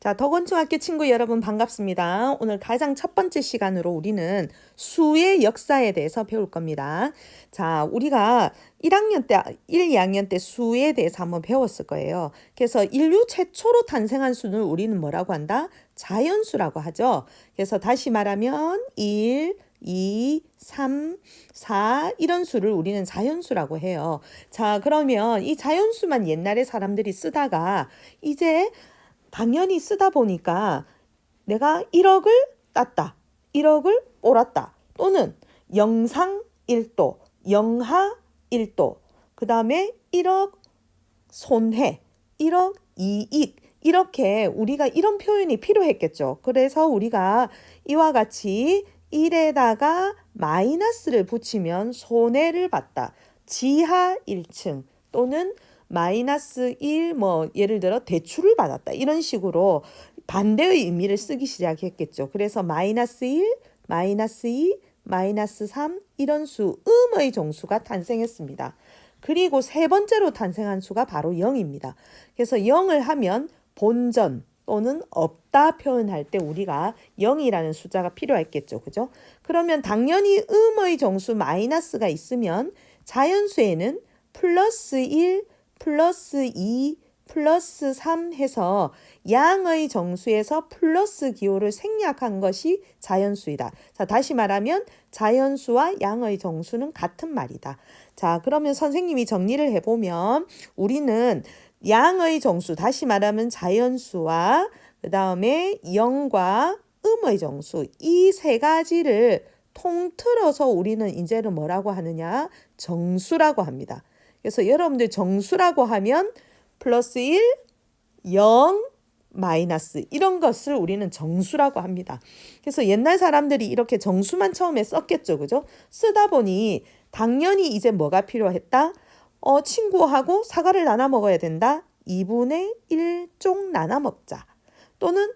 자, 덕원중학교 친구 여러분 반갑습니다. 오늘 가장 첫 번째 시간으로 우리는 수의 역사에 대해서 배울 겁니다. 자, 우리가 2학년 때 수에 대해서 한번 배웠을 거예요. 그래서 인류 최초로 탄생한 수는 우리는 뭐라고 한다? 자연수라고 하죠. 그래서 다시 말하면 1, 2, 3, 4 이런 수를 우리는 자연수라고 해요. 자, 그러면 이 자연수만 옛날에 사람들이 쓰다가 이제 당연히 쓰다 보니까 내가 1억을 땄다, 1억을 옳았다, 또는 영상 1도, 영하 1도, 그 다음에 1억 손해, 1억 이익, 이렇게 우리가 이런 표현이 필요했겠죠. 그래서 우리가 이와 같이 1에다가 마이너스를 붙이면 손해를 봤다. 지하 1층 또는 마이너스 1, 예를 들어 대출을 받았다. 이런 식으로 반대의 의미를 쓰기 시작했겠죠. 그래서 마이너스 1, 마이너스 2, 마이너스 3 이런 수, 음의 정수가 탄생했습니다. 그리고 세 번째로 탄생한 수가 바로 0입니다. 그래서 0을 하면 본전 또는 없다 표현할 때 우리가 0이라는 숫자가 필요했겠죠. 그죠? 그러면 당연히 음의 정수 마이너스가 있으면 자연수에는 플러스 1, 플러스 2, 플러스 3 해서 양의 정수에서 플러스 기호를 생략한 것이 자연수이다. 자, 다시 말하면 자연수와 양의 정수는 같은 말이다. 자, 그러면 선생님이 정리를 해보면 우리는 양의 정수, 다시 말하면 자연수와 그 다음에 0과 음의 정수, 이 세 가지를 통틀어서 우리는 이제는 뭐라고 하느냐? 정수라고 합니다. 그래서 여러분들 정수라고 하면 플러스 1, 0, 마이너스 이런 것을 우리는 정수라고 합니다. 그래서 옛날 사람들이 이렇게 정수만 처음에 썼겠죠. 그죠? 쓰다 보니 당연히 이제 뭐가 필요했다? 친구하고 사과를 나눠 먹어야 된다. 2분의 1쪽 나눠 먹자. 또는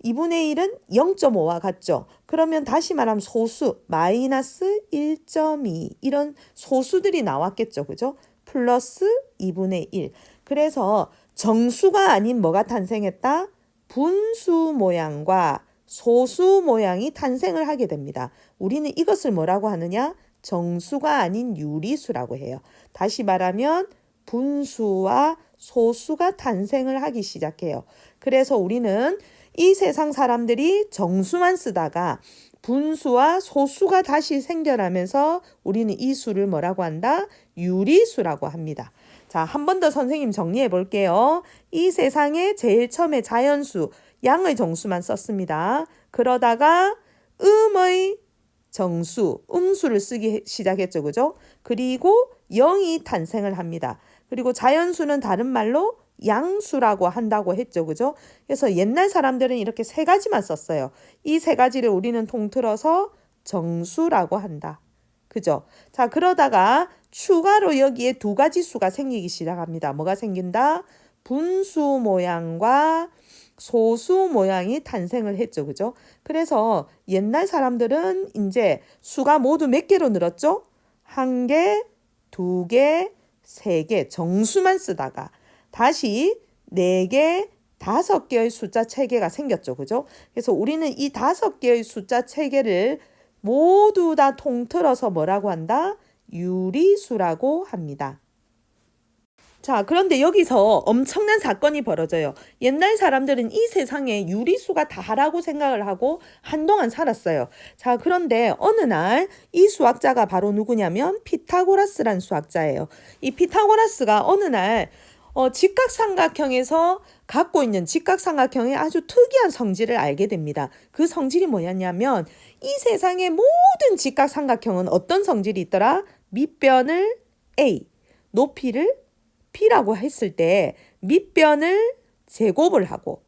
2분의 1은 0.5와 같죠. 그러면 다시 말하면 소수 마이너스 1.2 이런 소수들이 나왔겠죠. 그죠? 플러스 2분의 1. 그래서 정수가 아닌 뭐가 탄생했다? 분수 모양과 소수 모양이 탄생을 하게 됩니다. 우리는 이것을 뭐라고 하느냐? 정수가 아닌 유리수라고 해요. 다시 말하면 분수와 소수가 탄생을 하기 시작해요. 그래서 우리는 이 세상 사람들이 정수만 쓰다가 분수와 소수가 다시 생겨나면서 우리는 이 수를 뭐라고 한다? 유리수라고 합니다. 자, 한 번 더 선생님 정리해 볼게요. 이 세상에 제일 처음에 자연수, 양의 정수만 썼습니다. 그러다가 음의 정수, 음수를 쓰기 시작했죠. 그죠? 그리고 0이 탄생을 합니다. 그리고 자연수는 다른 말로 양수라고 한다고 했죠. 그죠? 그래서 옛날 사람들은 이렇게 세 가지만 썼어요. 이 세 가지를 우리는 통틀어서 정수라고 한다. 그죠? 자, 그러다가 추가로 여기에 두 가지 수가 생기기 시작합니다. 뭐가 생긴다? 분수 모양과 소수 모양이 탄생을 했죠. 그죠? 그래서 옛날 사람들은 이제 수가 모두 몇 개로 늘었죠? 1개, 2개, 3개 정수만 쓰다가 다시 4개, 5개의 숫자 체계가 생겼죠. 그죠? 그래서 우리는 이 5개의 숫자 체계를 모두 다 통틀어서 뭐라고 한다? 유리수라고 합니다. 자, 그런데 여기서 엄청난 사건이 벌어져요. 옛날 사람들은 이 세상에 유리수가 다라고 생각을 하고 한동안 살았어요. 자, 그런데 어느 날 이 수학자가 바로 누구냐면 피타고라스란 수학자예요. 이 피타고라스가 어느 날 직각삼각형에서 갖고 있는 직각삼각형의 아주 특이한 성질을 알게 됩니다. 그 성질이 뭐였냐면 이 세상의 모든 직각삼각형은 어떤 성질이 있더라? 밑변을 A, 높이를 P라고 했을 때 밑변을 제곱을 하고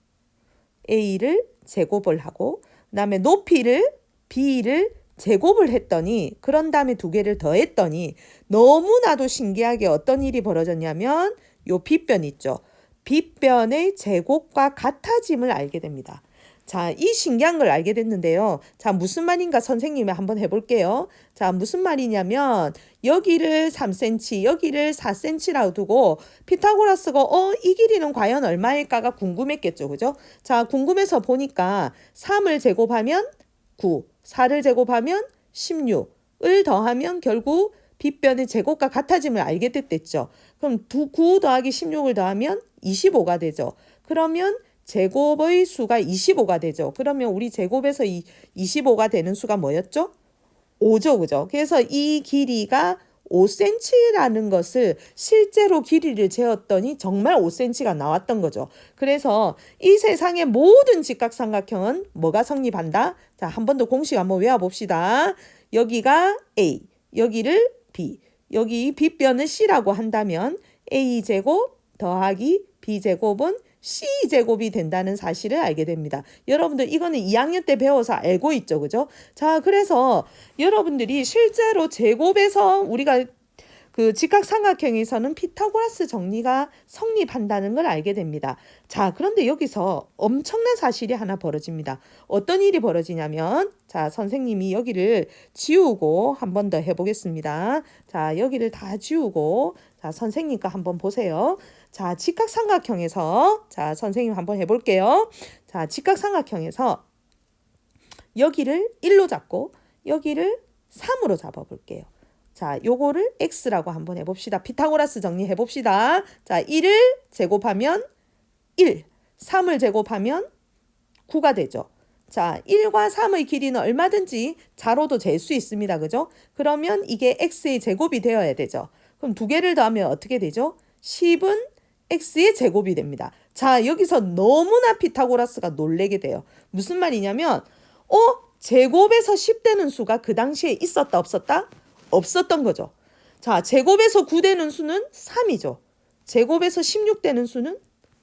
A를 제곱을 하고 그다음에 높이를 B를 제곱을 했더니 그런 다음에 두 개를 더했더니 너무나도 신기하게 어떤 일이 벌어졌냐면 요 빗변 있죠. 빗변의 제곱과 같아짐을 알게 됩니다. 자, 이 신기한 걸 알게 됐는데요. 자, 무슨 말인가 선생님이 한번 해볼게요. 자, 무슨 말이냐면 여기를 3cm, 여기를 4cm라고 두고 피타고라스가 이 길이는 과연 얼마일까가 궁금했겠죠. 그죠? 자, 궁금해서 보니까 3을 제곱하면 9, 4를 제곱하면 16을 더하면 결국 빗변의 제곱과 같아짐을 알게 됐댔죠. 그럼 9 더하기 16을 더하면 25가 되죠. 그러면 제곱의 수가 25가 되죠. 그러면 우리 제곱에서 25가 되는 수가 뭐였죠? 5죠. 그죠? 그래서 이 길이가 5cm라는 것을 실제로 길이를 재었더니 정말 5cm가 나왔던 거죠. 그래서 이 세상의 모든 직각삼각형은 뭐가 성립한다? 자, 한 번 더 공식 한번 외워봅시다. 여기가 A, 여기를 B, 여기 빗변을 C라고 한다면 A제곱 더하기 B제곱은 C제곱이 된다는 사실을 알게 됩니다. 여러분들 이거는 2학년 때 배워서 알고 있죠. 그죠? 자, 그래서 여러분들이 실제로 제곱에서 우리가 그 직각삼각형에서는 피타고라스 정리가 성립한다는 걸 알게 됩니다. 자, 그런데 여기서 엄청난 사실이 하나 벌어집니다. 어떤 일이 벌어지냐면, 자, 선생님이 여기를 지우고 한 번 더 해보겠습니다. 자, 여기를 다 지우고, 자, 선생님 거 한번 보세요. 자, 직각삼각형에서, 자, 선생님 한번 해볼게요. 자, 직각삼각형에서 여기를 1로 잡고, 여기를 3으로 잡아볼게요. 자, 요거를 x라고 한번 해봅시다. 피타고라스 정리해봅시다. 자, 1을 제곱하면 1, 3을 제곱하면 9가 되죠. 자, 1과 3의 길이는 얼마든지 자로도 잴 수 있습니다. 그죠? 그러면 이게 x의 제곱이 되어야 되죠. 그럼 두 개를 더하면 어떻게 되죠? 10은 x의 제곱이 됩니다. 자, 여기서 너무나 피타고라스가 놀래게 돼요. 무슨 말이냐면 제곱에서 10 되는 수가 그 당시에 있었다 없었다? 없었던 거죠. 자, 제곱에서 9 되는 수는 3이죠. 제곱에서 16 되는 수는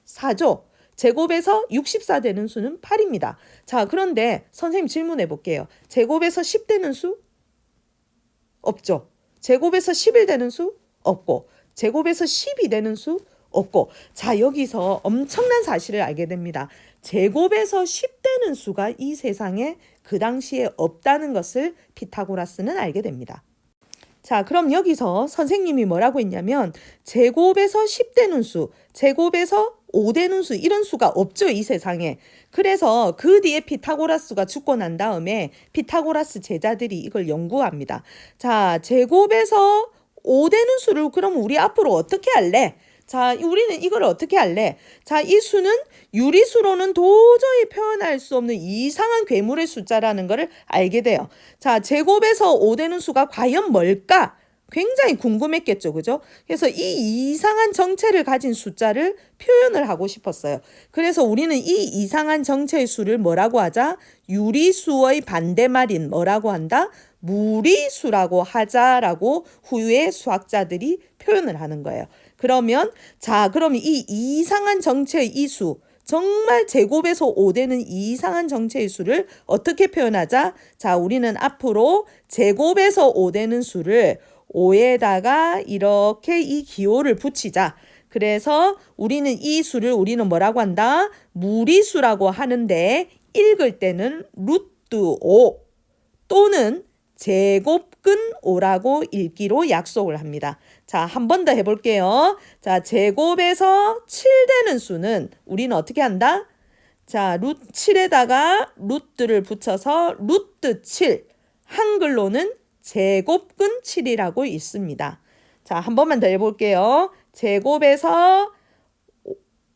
4죠. 제곱에서 64 되는 수는 8입니다. 자, 그런데 선생님 질문해 볼게요. 제곱에서 10 되는 수? 없죠. 제곱에서 11 되는 수? 없고. 제곱에서 12 되는 수? 없고. 자, 여기서 엄청난 사실을 알게 됩니다. 제곱에서 10 되는 수가 이 세상에 그 당시에 없다는 것을 피타고라스는 알게 됩니다. 자, 그럼 여기서 선생님이 뭐라고 했냐면 제곱에서 10 되는 수, 제곱에서 5 되는 수 이런 수가 없죠, 이 세상에. 그래서 그 뒤에 피타고라스가 죽고 난 다음에 피타고라스 제자들이 이걸 연구합니다. 자, 제곱에서 5 되는 수를 그럼 우리 앞으로 어떻게 할래? 자, 우리는 이걸 어떻게 할래? 자, 이 수는 유리수로는 도저히 표현할 수 없는 이상한 괴물의 숫자라는 것을 알게 돼요. 자, 제곱에서 5 되는 수가 과연 뭘까? 굉장히 궁금했겠죠. 그죠? 그래서 이 이상한 정체를 가진 숫자를 표현을 하고 싶었어요. 그래서 우리는 이 이상한 정체의 수를 뭐라고 하자? 유리수의 반대말인 뭐라고 한다? 무리수라고 하자라고 후에 수학자들이 표현을 하는 거예요. 그러면 이 이상한 정체의 이 수, 정말 제곱에서 5 되는 이상한 정체의 수를 어떻게 표현하자? 자, 우리는 앞으로 제곱에서 5 되는 수를 5에다가 이렇게 이 기호를 붙이자. 그래서 우리는 이 수를 우리는 뭐라고 한다? 무리수라고 하는데 읽을 때는 루트 5 또는 제곱근 5라고 읽기로 약속을 합니다. 자, 한 번 더 해볼게요. 자, 제곱에서 7 되는 수는 우리는 어떻게 한다? 자, 7에다가 루트를 붙여서 루트 7. 한글로는 제곱근 7이라고 있습니다. 자, 한 번만 더 해볼게요. 제곱에서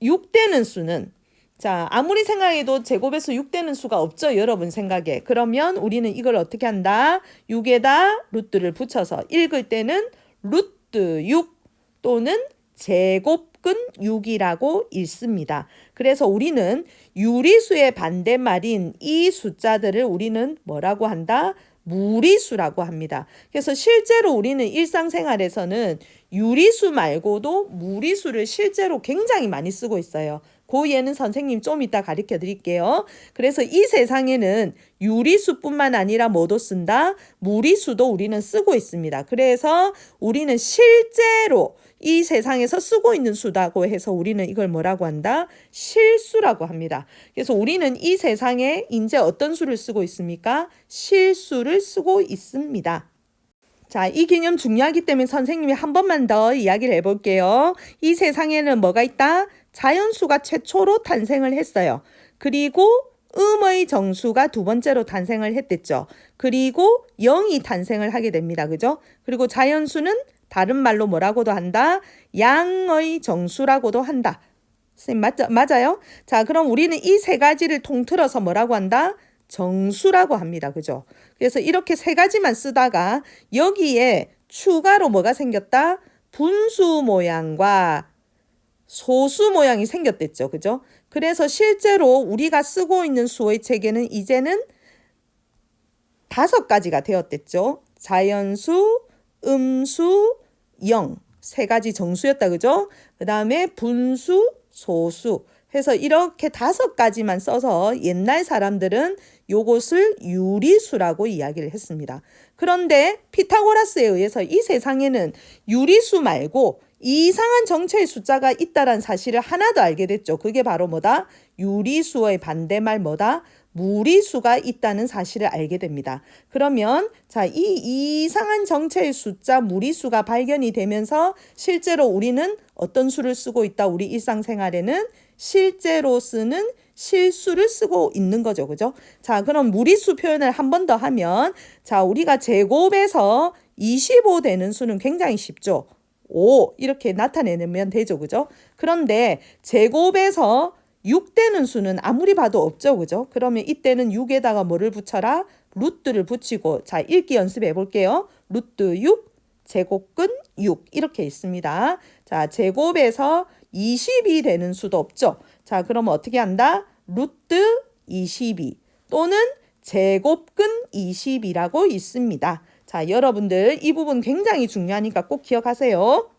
6 되는 수는 자, 아무리 생각해도 제곱에서 6 되는 수가 없죠. 여러분 생각에. 그러면 우리는 이걸 어떻게 한다? 6에다 루트를 붙여서 읽을 때는 루트 6 또는 제곱근 6이라고 읽습니다. 그래서 우리는 유리수의 반대말인 이 숫자들을 우리는 뭐라고 한다? 무리수라고 합니다. 그래서 실제로 우리는 일상생활에서는 유리수 말고도 무리수를 실제로 굉장히 많이 쓰고 있어요. 그 예는 선생님 좀 이따 가르쳐 드릴게요. 그래서 이 세상에는 유리수뿐만 아니라 뭐도 쓴다? 무리수도 우리는 쓰고 있습니다. 그래서 우리는 실제로 이 세상에서 쓰고 있는 수다고 해서 우리는 이걸 뭐라고 한다? 실수라고 합니다. 그래서 우리는 이 세상에 이제 어떤 수를 쓰고 있습니까? 실수를 쓰고 있습니다. 자, 이 개념 중요하기 때문에 선생님이 한 번만 더 이야기를 해볼게요. 이 세상에는 뭐가 있다? 자연수가 최초로 탄생을 했어요. 그리고 음의 정수가 두 번째로 탄생을 했댔죠. 그리고 0이 탄생을 하게 됩니다. 그죠? 그리고 자연수는 다른 말로 뭐라고도 한다? 양의 정수라고도 한다. 선생님 맞아요? 자, 그럼 우리는 이 세 가지를 통틀어서 뭐라고 한다? 정수라고 합니다. 그죠? 그래서 이렇게 세 가지만 쓰다가 여기에 추가로 뭐가 생겼다? 분수 모양과 소수 모양이 생겼댔죠. 그죠? 그래서 실제로 우리가 쓰고 있는 수의 체계는 이제는 5가지가 되었댔죠. 자연수, 음수, 영. 세 가지 정수였다. 그죠? 그 다음에 분수, 소수. 해서 이렇게 5가지만 써서 옛날 사람들은 요것을 유리수라고 이야기를 했습니다. 그런데 피타고라스에 의해서 이 세상에는 유리수 말고 이상한 정체의 숫자가 있다는 사실을 하나 더 알게 됐죠. 그게 바로 뭐다? 유리수의 반대말 뭐다? 무리수가 있다는 사실을 알게 됩니다. 그러면 자, 이 이상한 정체의 숫자 무리수가 발견이 되면서 실제로 우리는 어떤 수를 쓰고 있다? 우리 일상생활에는 실제로 쓰는 실수를 쓰고 있는 거죠. 그죠? 자, 그럼 무리수 표현을 한 번 더 하면 자, 우리가 제곱에서 25 되는 수는 굉장히 쉽죠. 5 이렇게 나타내면 되죠. 그죠? 그런데 제곱에서 6 되는 수는 아무리 봐도 없죠. 그죠? 그러면 이때는 6에다가 뭐를 붙여라? 루트를 붙이고 자, 읽기 연습해 볼게요. 루트 6, 제곱근 6 이렇게 있습니다. 자, 제곱에서 20이 되는 수도 없죠. 자, 그러면 어떻게 한다? 루트 22 또는 제곱근 20이라고 있습니다. 자, 여러분들 이 부분 굉장히 중요하니까 꼭 기억하세요.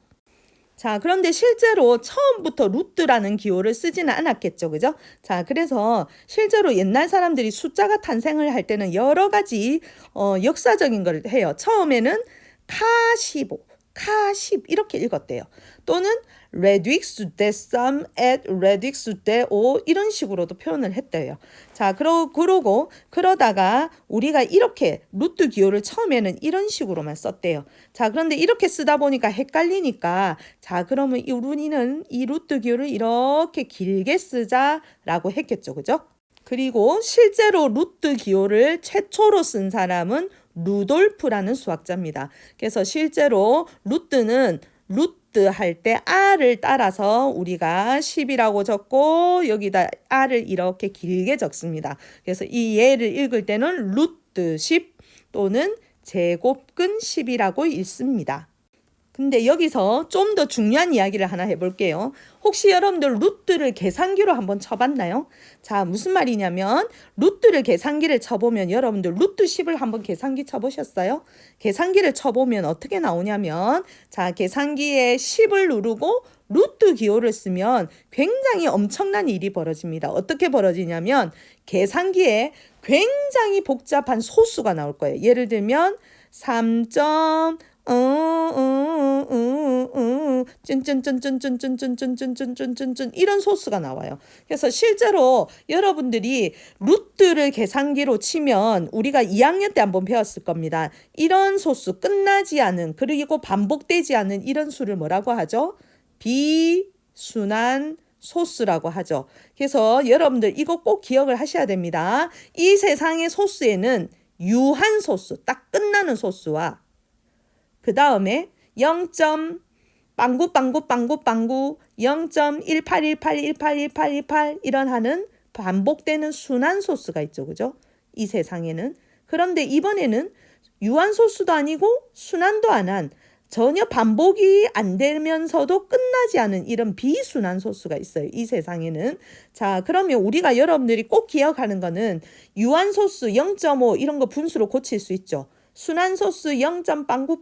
자, 그런데 실제로 처음부터 루트라는 기호를 쓰지는 않았겠죠. 그죠? 자, 그래서 실제로 옛날 사람들이 숫자가 탄생을 할 때는 여러 가지 역사적인 걸 해요. 처음에는 카15, 카10 이렇게 읽었대요. 또는 reduce the sum at reduce the o 이런 식으로도 표현을 했대요. 자, 그러다가 우리가 이렇게 루트 기호를 처음에는 이런 식으로만 썼대요. 자, 그런데 이렇게 쓰다 보니까 헷갈리니까 자, 그러면 우리는 이 루트 기호를 이렇게 길게 쓰자라고 했겠죠. 그죠? 그리고 실제로 루트 기호를 최초로 쓴 사람은 루돌프라는 수학자입니다. 그래서 실제로 루트는 루트 할 때 r을 따라서 우리가 10이라고 적고 여기다 r을 이렇게 길게 적습니다. 그래서 이 예를 읽을 때는 루트 10 또는 제곱근 10이라고 읽습니다. 근데 여기서 좀 더 중요한 이야기를 하나 해볼게요. 혹시 여러분들 루트를 계산기로 한번 쳐봤나요? 자, 무슨 말이냐면 루트를 계산기를 쳐보면 여러분들 루트 10을 한번 계산기 쳐보셨어요? 계산기를 쳐보면 어떻게 나오냐면 자, 계산기에 10을 누르고 루트 기호를 쓰면 굉장히 엄청난 일이 벌어집니다. 어떻게 벌어지냐면 계산기에 굉장히 복잡한 소수가 나올 거예요. 예를 들면 3. 쭌쭌쭌쭌쭌쭌쭌쭌쭌쭌쭌쭌쭌쭌쭌쭌쭌쭌쭌 이런 소스가 나와요. 그래서 실제로 여러분들이 루트를 계산기로 치면 우리가 2학년 때 한번 배웠을 겁니다. 이런 소수 끝나지 않은 그리고 반복되지 않은 이런 수를 뭐라고 하죠? 비순환 소수라고 하죠. 그래서 여러분들 이거 꼭 기억을 하셔야 됩니다. 이 세상의 소수에는 유한 소수, 딱 끝나는 소수와 그 다음에 0. 빵구 0.1818181818 이런 하는 반복되는 순환 소수가 있죠. 그죠? 이 세상에는. 그런데 이번에는 유한 소수도 아니고 순환도 안 한 전혀 반복이 안 되면서도 끝나지 않은 이런 비순환 소수가 있어요. 이 세상에는. 자, 그러면 우리가 여러분들이 꼭 기억하는 거는 유한 소수 0.5 이런 거 분수로 고칠 수 있죠. 순환소수 0. 빵구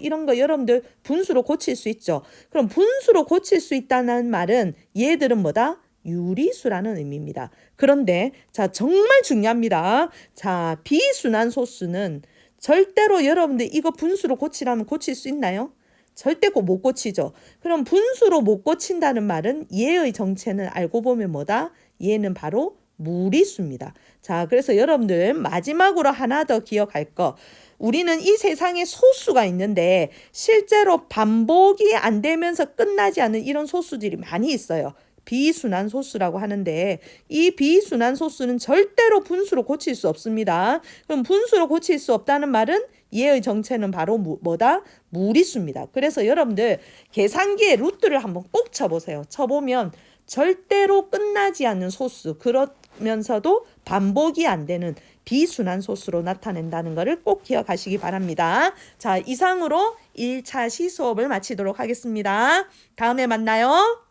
이런 거 여러분들 분수로 고칠 수 있죠. 그럼 분수로 고칠 수 있다는 말은 얘들은 뭐다? 유리수라는 의미입니다. 그런데 자, 정말 중요합니다. 자, 비순환 소수는 절대로 여러분들 이거 분수로 고치라면 고칠 수 있나요? 절대 못 고치죠. 그럼 분수로 못 고친다는 말은 얘의 정체는 알고 보면 뭐다? 얘는 바로 무리수입니다. 자, 그래서 여러분들 마지막으로 하나 더 기억할 거. 우리는 이 세상에 소수가 있는데 실제로 반복이 안 되면서 끝나지 않는 이런 소수들이 많이 있어요. 비순환 소수라고 하는데 이 비순환 소수는 절대로 분수로 고칠 수 없습니다. 그럼 분수로 고칠 수 없다는 말은 얘의 정체는 바로 뭐다? 무리수입니다. 그래서 여러분들 계산기에 루트를 한번 꼭 쳐보세요. 쳐보면 절대로 끝나지 않는 소수, 그러면서도 반복이 안 되는 비순환 소수로 나타낸다는 것을 꼭 기억하시기 바랍니다. 자, 이상으로 1차 시수업을 마치도록 하겠습니다. 다음에 만나요.